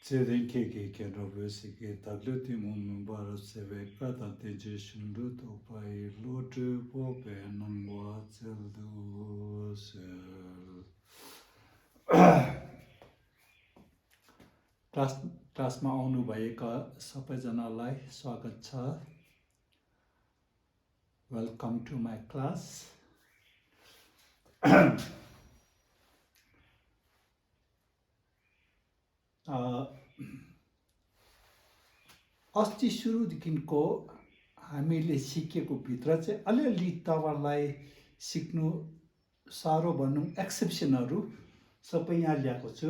제den케게 견로베시게 달르티몬 바르세베 카타테제 신루토 파이 로트 포페 남과 젤두세 क्लासमा आउनुभएका सबैजनालाई स्वागत छ वेलकम टु माई क्लास अस्ति सुरुदेखिको हामीले सिकेको भित्र चाहिँ अलिअलि तपाईँलाई सिक्नु साह्रो भनौँ एक्सेप्सनहरू सबै यहाँ ल्याएको छु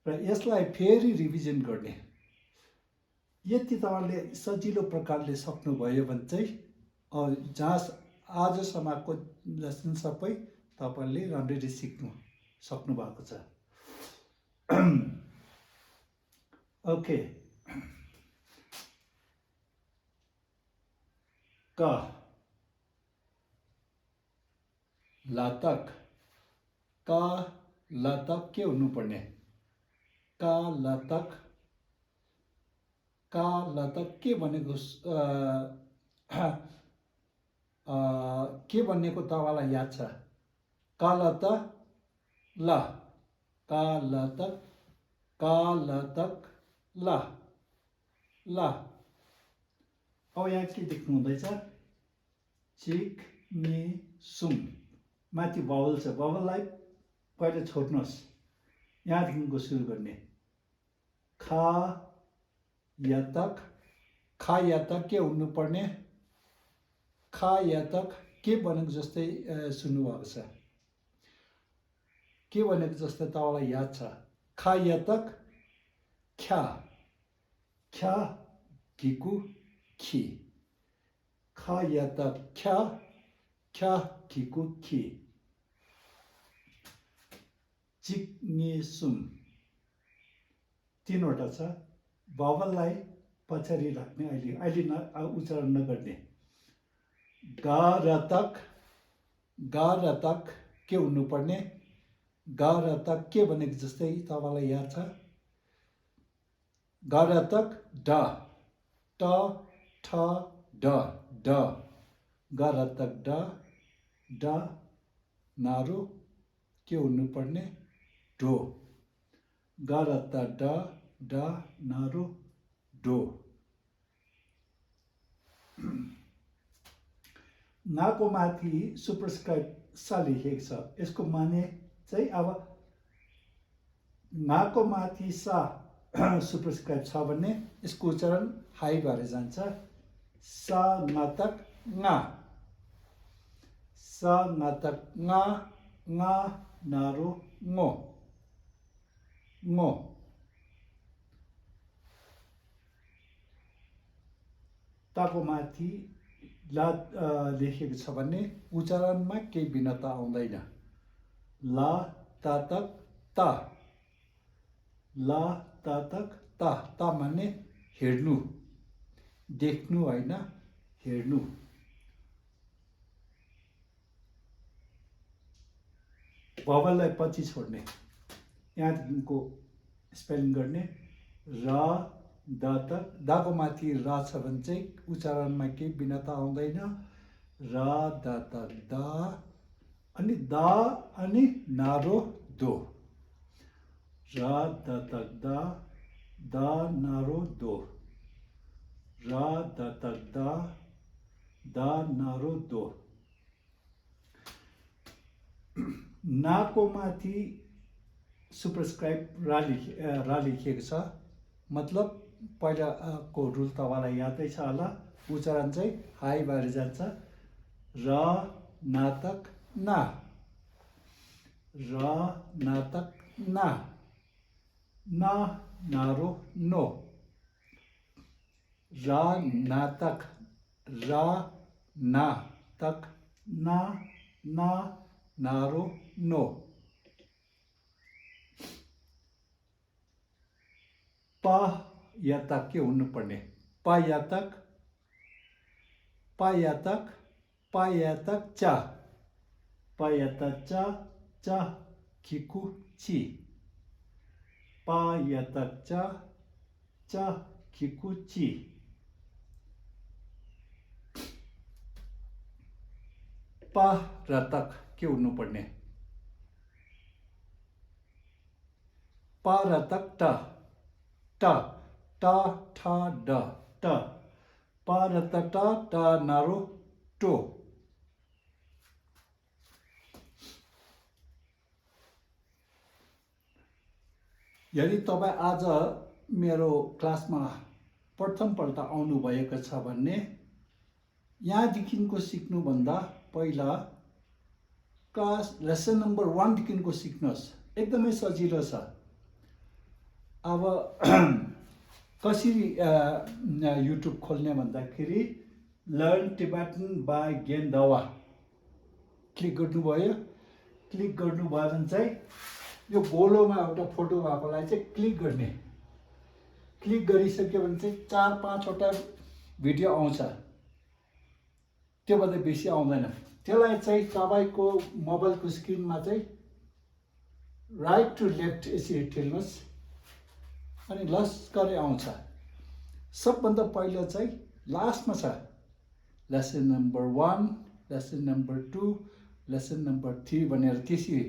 र यसलाई फेरि रिभिजन गर्ने यति तपाईँले सजिलो प्रकारले सक्नुभयो भने चाहिँ जहाँ आजसम्मको लेसन सबै तपाईँले राम्ररी सिक्नु सक्नु भएको छ ओके का लातक के हुनुपर्ने का लातक के भनेको के भन्नेको तपाईँलाई याद छ का लातक ला अब यहाँ के देख्नु हुँदैछ चिक नि सुम माथि बावल छ बावललाई पहिले छोड्नुहोस् यहाँदेखिको सुरु गर्ने खा यातक के हुनुपर्ने खा यातक के भनेको जस्तै सुन्नुभएको छ के भनेको जस्तै तपाईँलाई याद छ खा यातक ख्या किकु खी खा यातक ख्या किकु खी चिक्नेसुम तीनवटा छ बावललाई पछाडि राख्ने अहिले उच्चारण नगर्ने गा रतक के हुनुपर्ने गा रतक के भनेको जस्तै तपाईँलाई याद छ गा रतक ड ट ठ ड गा रतक ड नारो के हुनुपर्ने डो गा रतक ड नारो डो नाको माथि सुपरस्क्राइब सा लेखेको छ यसको माने चाहिँ अब नाको माथि सा सुपरस्क्राइब छ भने यसको उच्चारण हाई भएर जान्छ सा नातक ङा सा नातक ङा नारो ङो ताको माथि ला लेखेको छ भने उच्चारणमा केही भिन्नता आउँदैन ला तातक ता ला तातक ता माने हेर्नु देख्नु होइन हेर्नु बावललाई पछि छोड्ने यहाँदेखिको स्पेलिङ गर्ने र दाको माथि रा छ भने चाहिँ उच्चारणमा केही भिन्नता आउँदैन र दातक दा अनि नारो दो र दातक दा नारो दो र दातक दा नारो दो नाको माथि सुपरस्क्राइब रा लेखिएको छ मतलब पहिलाको रुल तपाईँलाई यादै छ होला उच्चारण चाहिँ हाई भएर जान्छ र नातक ना र नातक ना नारो नो र नातक ना नारो नो पा यातक के हुनुपर्ने पा यातक चा पा यातक चा खिकु ची पा यतक च खिकु ची पा र तक के हुनुपर्ने पा र तक ट ट ट ठ ड ट पा र त ट ट नारो टो यदि तपाईँ आज मेरो क्लासमा प्रथमपल्ट आउनुभएको छ भने यहाँदेखिको सिक्नुभन्दा पहिला क्लास लेसन नम्बर 1 देखिको सिक्नुहोस् एकदमै सजिलो छ अब कसरी युट्युब खोल्ने भन्दाखेरि learn Tibetan by gain Dawa click गर्नुभयो क्लिक गर्नुभयो भने चाहिँ यो गोलोमा एउटा फोटो भएकोलाई चाहिँ क्लिक गर्ने क्लिक गरिसक्यो भने चाहिँ 4-5 वटा भिडियो आउँछ त्योभन्दा बेसी आउँदैन त्यसलाई चाहिँ तपाईँको मोबाइलको स्क्रिनमा चाहिँ राइट टु लेफ्ट यसरी ठेल्नुहोस् अनि लस्करै आउँछ सबभन्दा पहिलो चाहिँ लास्टमा छ lesson number 1 lesson number 2 lesson number 3 भनेर त्यसरी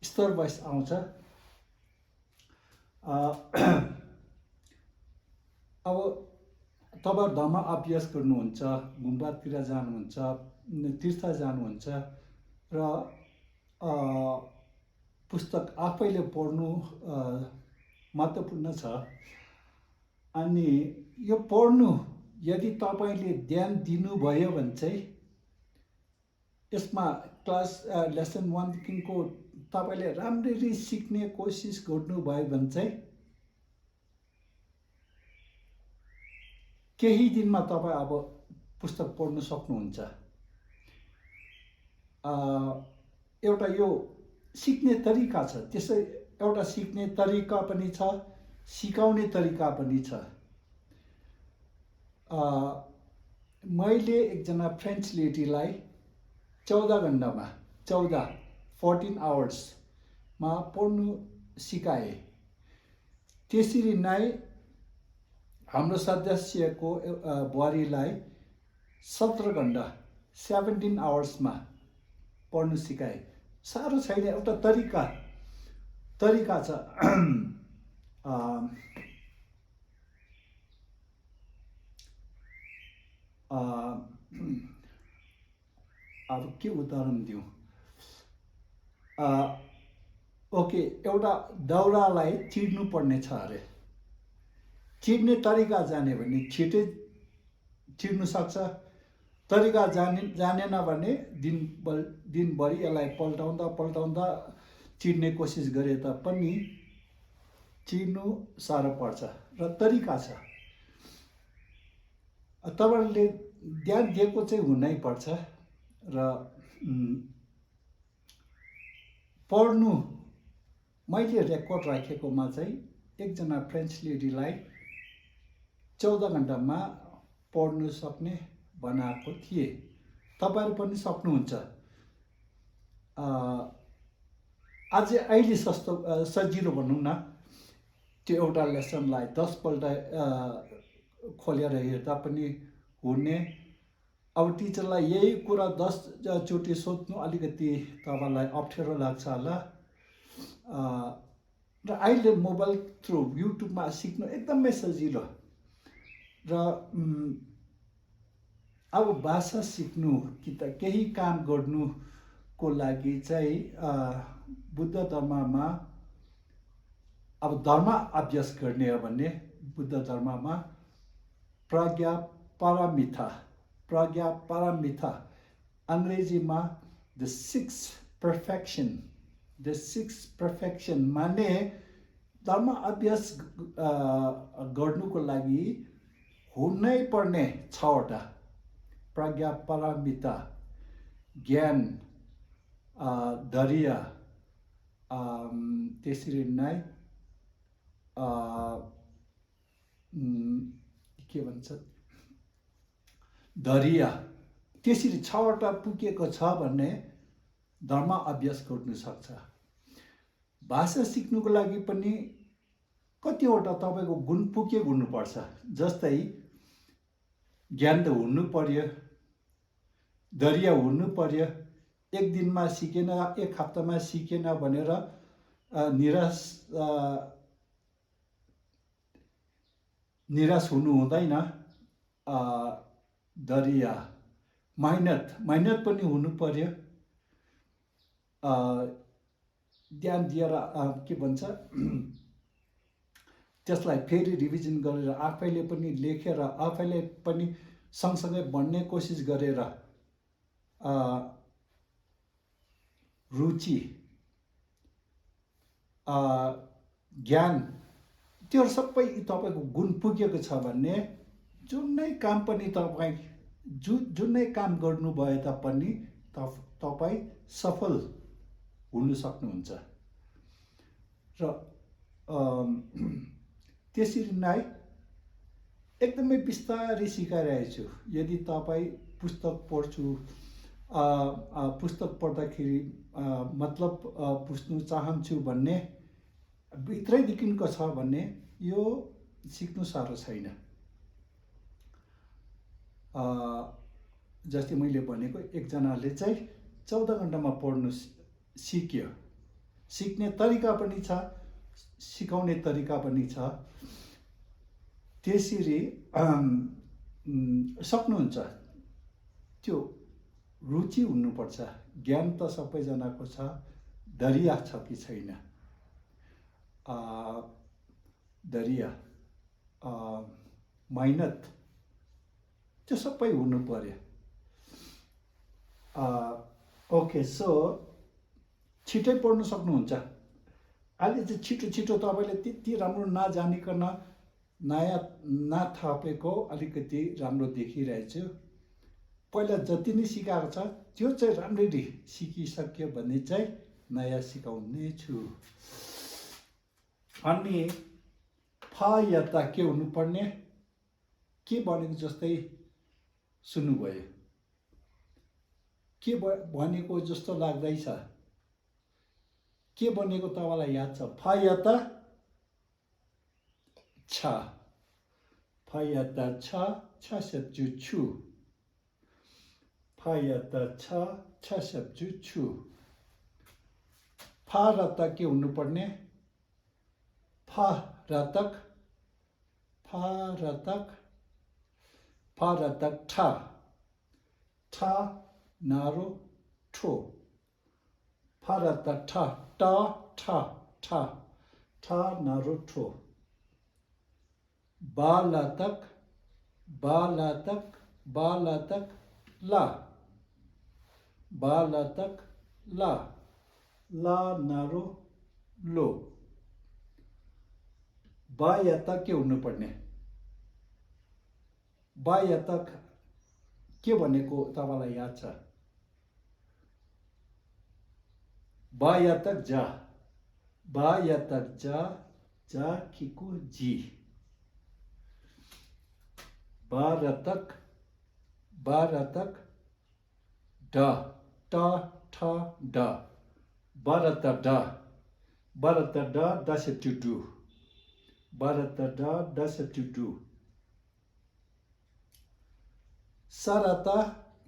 स्तर वाइज आउँछ अब तपाईँ धर्म अभ्यास गर्नुहुन्छ गुम्बातिर जानुहुन्छ तीर्थ जानुहुन्छ र पुस्तक आफैले पढ्नु महत्त्वपूर्ण छ अनि यो पढ्नु यदि तपाईँले ध्यान दिनुभयो भने चाहिँ यसमा क्लास लेसन 1 देखिको तपाईँले राम्ररी सिक्ने कोसिस गर्नुभयो भने चाहिँ केही दिनमा तपाईँ अब पुस्तक पढ्न सक्नुहुन्छ एउटा यो सिक्ने तरिका छ त्यसै एउटा सिक्ने तरिका पनि छ सिकाउने तरिका पनि छ मैले एकजना फ्रेन्च लेडीलाई 14 घण्टामा 14 आवर्समा पढ्नु सिकाए त्यसरी नै हाम्रो सदस्यको बुहारीलाई 17 घण्टा 17 आवर्समा पढ्नु सिकाए साह्रो छैन एउटा तरिका छ अब के उदाहरण दिउँ ओके एउटा दाउरालाई चिर्नु पर्ने छ अरे चिर्ने तरिका जाने भने छिटै चिर्नु सक्छ तरिका जानेन भने दिनभरि यसलाई पल्टाउँदा चिर्ने कोसिस गरे तापनि चिर्नु साह्रो पर्छ र तरिका छ तपाईँहरूले ध्यान दिएको चाहिँ हुनै पर्छ र पढ्नु मैले रेकर्ड राखेकोमा चाहिँ एकजना फ्रेन्च लेडीलाई 14 घण्टामा पढ्नु सक्ने बनाएको थिए तपाईँहरू पनि सक्नुहुन्छ अझै अहिले सजिलो भनौँ न त्यो एउटा लेसनलाई 10 पल्ट खोलेर हेर्दा पनि हुने अब टिचरलाई यही कुरा 10 चोटि सोध्नु अलिकति तपाईँलाई अप्ठ्यारो लाग्छ होला र अहिले मोबाइल थ्रु युट्युबमा सिक्नु एकदमै सजिलो र अब भाषा सिक्नु कि त केही काम गर्नुको लागि चाहिँ बुद्ध धर्ममा अब धर्म अभ्यास गर्ने हो भने बुद्ध धर्ममा प्रज्ञा पारमिता अङ्ग्रेजीमा द सिक्स पर्फेक्सन माने धर्म अभ्यास गर्नुको लागि हुनै पर्ने 6 वटा प्रज्ञा पारमिता ज्ञान धैर्य त्यसरी नै के भन्छ धैर्य त्यसरी 6 वटा पुगेको छ भने धर्म अभ्यास गर्नु सक्छ भाषा सिक्नुको लागि पनि कतिवटा तपाईँको गुण पुगेको हुनुपर्छ। जस्तै ज्ञान त हुनु पर्यो, दरिया हुनु पर्यो। एक दिनमा सिकेन, एक हप्तामा सिकेन भनेर निराश हुनु हुँदैन। दरिया मेहनत पनि हुनु पर्यो। ध्यान दिएर के भन्छ त्यसलाई फेरि रिभिजन गरेर आफैले पनि लेखेर आफैले पनि सँगसँगै बढ्ने कोसिस गरेर रुचि ज्ञान त्यो सबै तपाईँको गुण पुगेको छ भने जुनै काम पनि तपाईँ जुनै काम गर्नु भए तापनि तपाईँ सफल हुन सक्नुहुन्छ। र त्यसरी नै एकदमै बिस्तारै सिकाइरहेको छु। यदि तपाईँ पुस्तक पढ्दाखेरि मतलब बुझ्नु चाहन्छु भन्ने भित्रैदेखिको छ भने यो सिक्नु साह्रो छैन। जस्तै मैले भनेको एकजनाले चाहिँ 14 घन्टामा पढ्नु सिक्यो। सिक्ने तरिका पनि छ, सिकाउने तरिका पनि छ। त्यसरी सक्नुहुन्छ। त्यो रुचि हुनुपर्छ। ज्ञान त सबैजनाको छ, दरिया छ कि छैन। दरिया मेहनत त्यो सबै हुनु पर्यो। ओके, सो छिटै पढ्नु सक्नुहुन्छ। अहिले चाहिँ छिटो तपाईँले त्यति राम्रो नजानिकन नयाँ नथपेको अलिकति राम्रो देखिरहेछु। पहिला जति नै सिकाएको छ त्यो चाहिँ राम्ररी सिकिसक्यो भने चाहिँ नयाँ सिकाउने छु। अनि या त के हुनुपर्ने, के भनेको जस्तै सुन्नुभयो, के भनेको जस्तो लाग्दैछ, के भनेको तपाईँलाई याद छ? या त छ, या त छ, छ शब्द छु। या त छ, छ शब्द छु। र त के हुनुपर्ने? र तक ठ, नारो ठो। र त ठ, नारो ठो। ला तक ला। ला नारो लो। या त के हुनुपर्ने? या तक के भनेको तपाईँलाई याद छ? या तक जा। या तक जा खिकु जी। र तक ड, ट ठ ड। र त ड, ड शब्द डु। र त ड शब्द डु। र त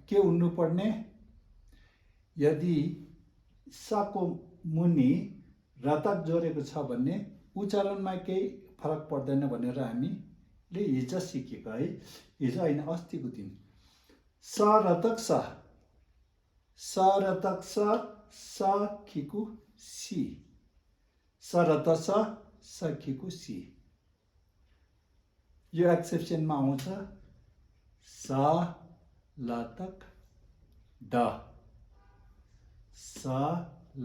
के हुनुपर्ने? यदि को मुनि रतक जोडेको छ भने उच्चारणमा केही फरक पर्दैन भनेर हामीले हिजो सिकेको है। हिजो होइन, अस्तिको दिन। रतक स खिकु सी। रत स खिकु सी। यो एक्सेप्सनमा आउँछ लतक द।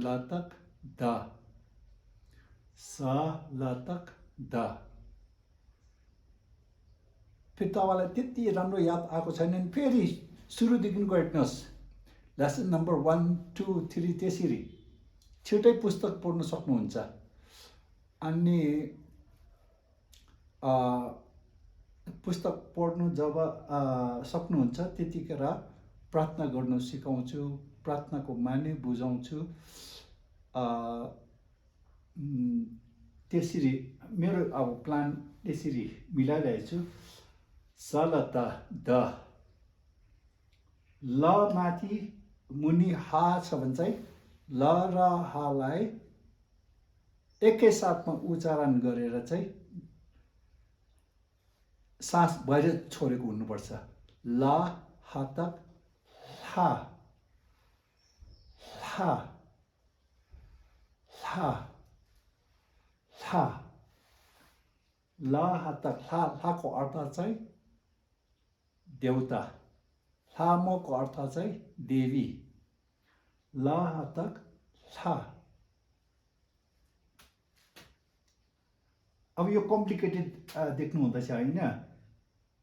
लतक द। लतक द। फेरि तपाईँलाई त्यति राम्रो याद आएको छैन भने फेरि सुरुदेखिको हेर्नुहोस्। लेसन नम्बर 1, 2, 3 त्यसरी छिटै पुस्तक पढ्न सक्नुहुन्छ। अनि पुस्तक पढ्नु जब सक्नुहुन्छ त्यतिखेर प्रार्थना गर्न सिकाउँछु, प्रार्थनाको माने बुझाउँछु। त्यसरी मेरो अब प्लान यसरी मिलाइरहेको छु स ल त द ल माथि मुनि हा छ भने चाहिँ ल र हालाई एकैसाथमा उच्चारण गरेर चाहिँ सास बाहिर छोडेको हुनुपर्छ ल हातक हा हा हा हा ल हातक हाको अर्थ चाहिँ देवता लामोको अर्थ चाहिँ देवी ल हातक हा अब यो कम्प्लिकेटेड देख्नु हुँदैछ होइन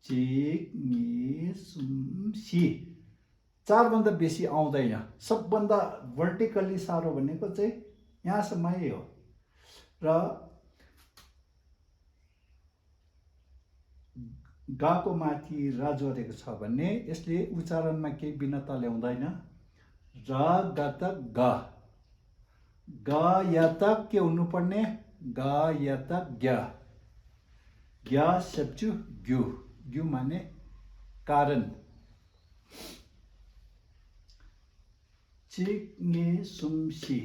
चिक नि सुम सी चारभन्दा बेसी आउँदैन सबभन्दा भर्टिकल्ली साह्रो भनेको चाहिँ यहाँसम्मै हो र गाको माथि रा जोडेको छ भने यसले उच्चारणमा केही भिन्नता ल्याउँदैन र गत ग ग या त के हुनुपर्ने ग या त ग्य ग्य सेप्चु ग्यु ग्यु माने कारण चिक नि सुम सी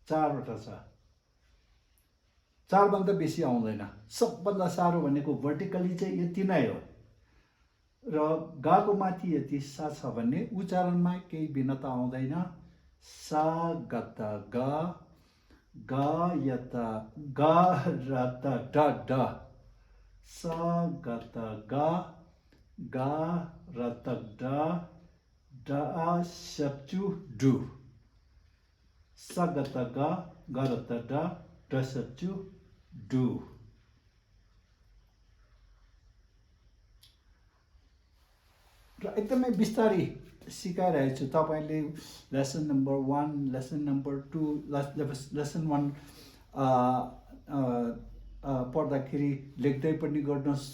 चारवटा छ चारभन्दा बेसी आउँदैन सबभन्दा साह्रो भनेको भर्टिकली चाहिँ यति नै हो र गाको माथि यति सा छ भने उच्चारणमा केही भिन्नता आउँदैन सा गत ग ग यत ग रत ड ड सा गत ग ग रत ड ड सप्चु डु सा गत ग ग रत ड ड सप्चु डु र एकदमै बिस्तारै सिकाइरहेको छु तपाईँले lesson number 1 lesson number 2 lesson 1 पढ्दाखेरि लेख्दै पनि गर्नुहोस्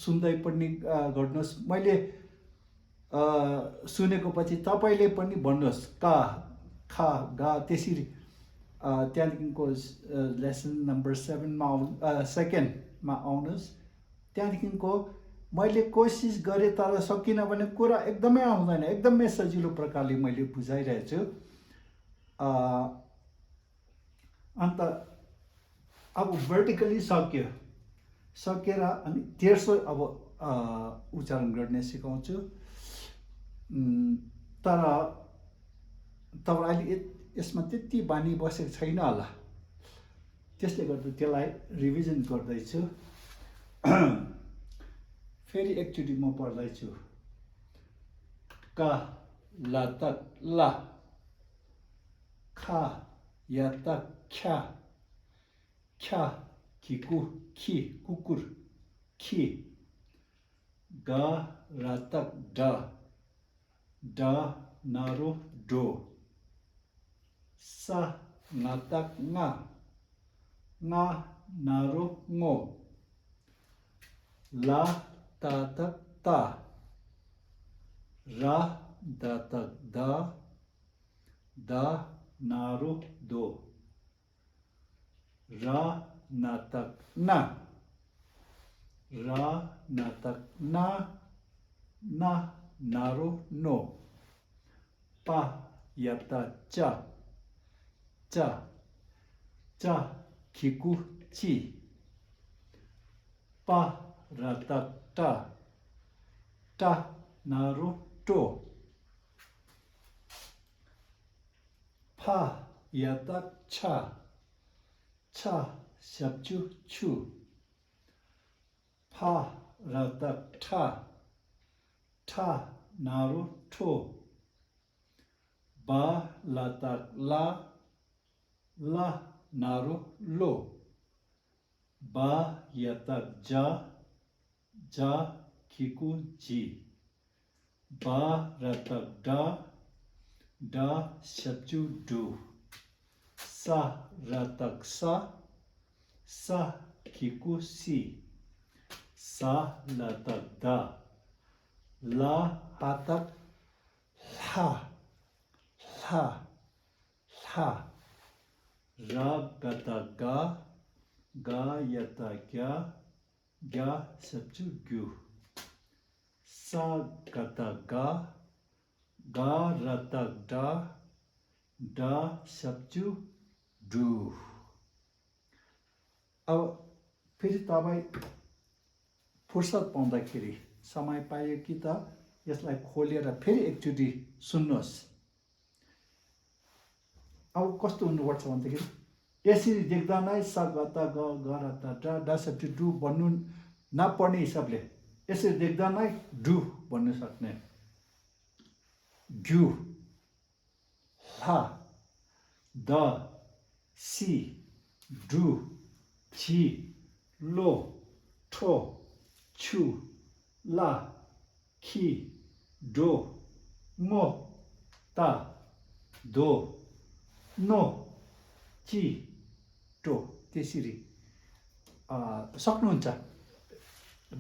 सुन्दै पनि गर्नुहोस् मैले सुनेको पछि तपाईँले पनि भन्नुहोस् का खा गा त्यसरी त्यहाँदेखिको लेसन नम्बर 7मा सेकेन्डमा आउनुहोस् त्यहाँदेखिको मैले कोसिस गरेँ तर सकिनँ भने कुरा एकदमै आउँदैन एकदमै सजिलो प्रकारले मैले बुझाइरहेको छु अन्त अब भर्टिकली सकेर अनि तेर्सो अब उच्चारण गर्ने सिकाउँछु तर अहिले यसमा त्यति बानी बसेको छैन होला त्यसले गर्दा त्यसलाई रिभिजन गर्दैछु फेरि एकचोटि म पढ्दैछु क ल त ल खा या त ख्या ख्या खिकु खि कुकुर खि ग र त ड ड नारो डो स न त ङ ङ नारो ngो ला ता तक ता रा दा तक दा दा नारो दो रा ना तक ना रा ना तक ना ना नारो नो पा यता चा चा चा खिकु ची पा रता टा टा नारो टो फा यता छा छा सप्चु छु फा रता ठा ठा नारो ठो बा लता ला ला नारो लो बा यता जा जा खिकु जी बा रता डा डा सप्चु डु सा रतक सा खिकु सी सा लतक दा ला हातक ला ला ला रा गत गा गा यता ग्या ग्या सब्चु ग्यु सा गता गा गा रता डा डा सब्चु डु। अब फेरि तपाईँ फुर्सद पाउँदाखेरि समय पायो कि त यसलाई खोलेर फेरि एकचोटि सुन्नुहोस्। अब कस्तो हुनुपर्छ भन्दाखेरि यसरी देख्दा नै स गता ग ग र त डा डा सब्चु डु भन्नु नपर्ने हिसाबले यसरी देख्दा नै डु भन्नु सक्ने। ग्यु ला द सी डु ची लो ठो छु ला खी डो ngो ता दो नो ची टो। त्यसरी सक्नुहुन्छ।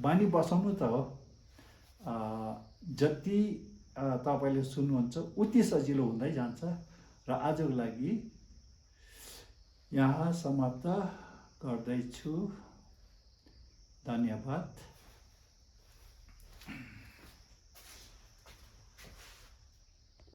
बानी बसाउनु त हो। जति तपाईँले सुन्नुहुन्छ उति सजिलो हुँदै जान्छ। र आजको लागि यहाँ समाप्त गर्दैछु। धन्यवाद।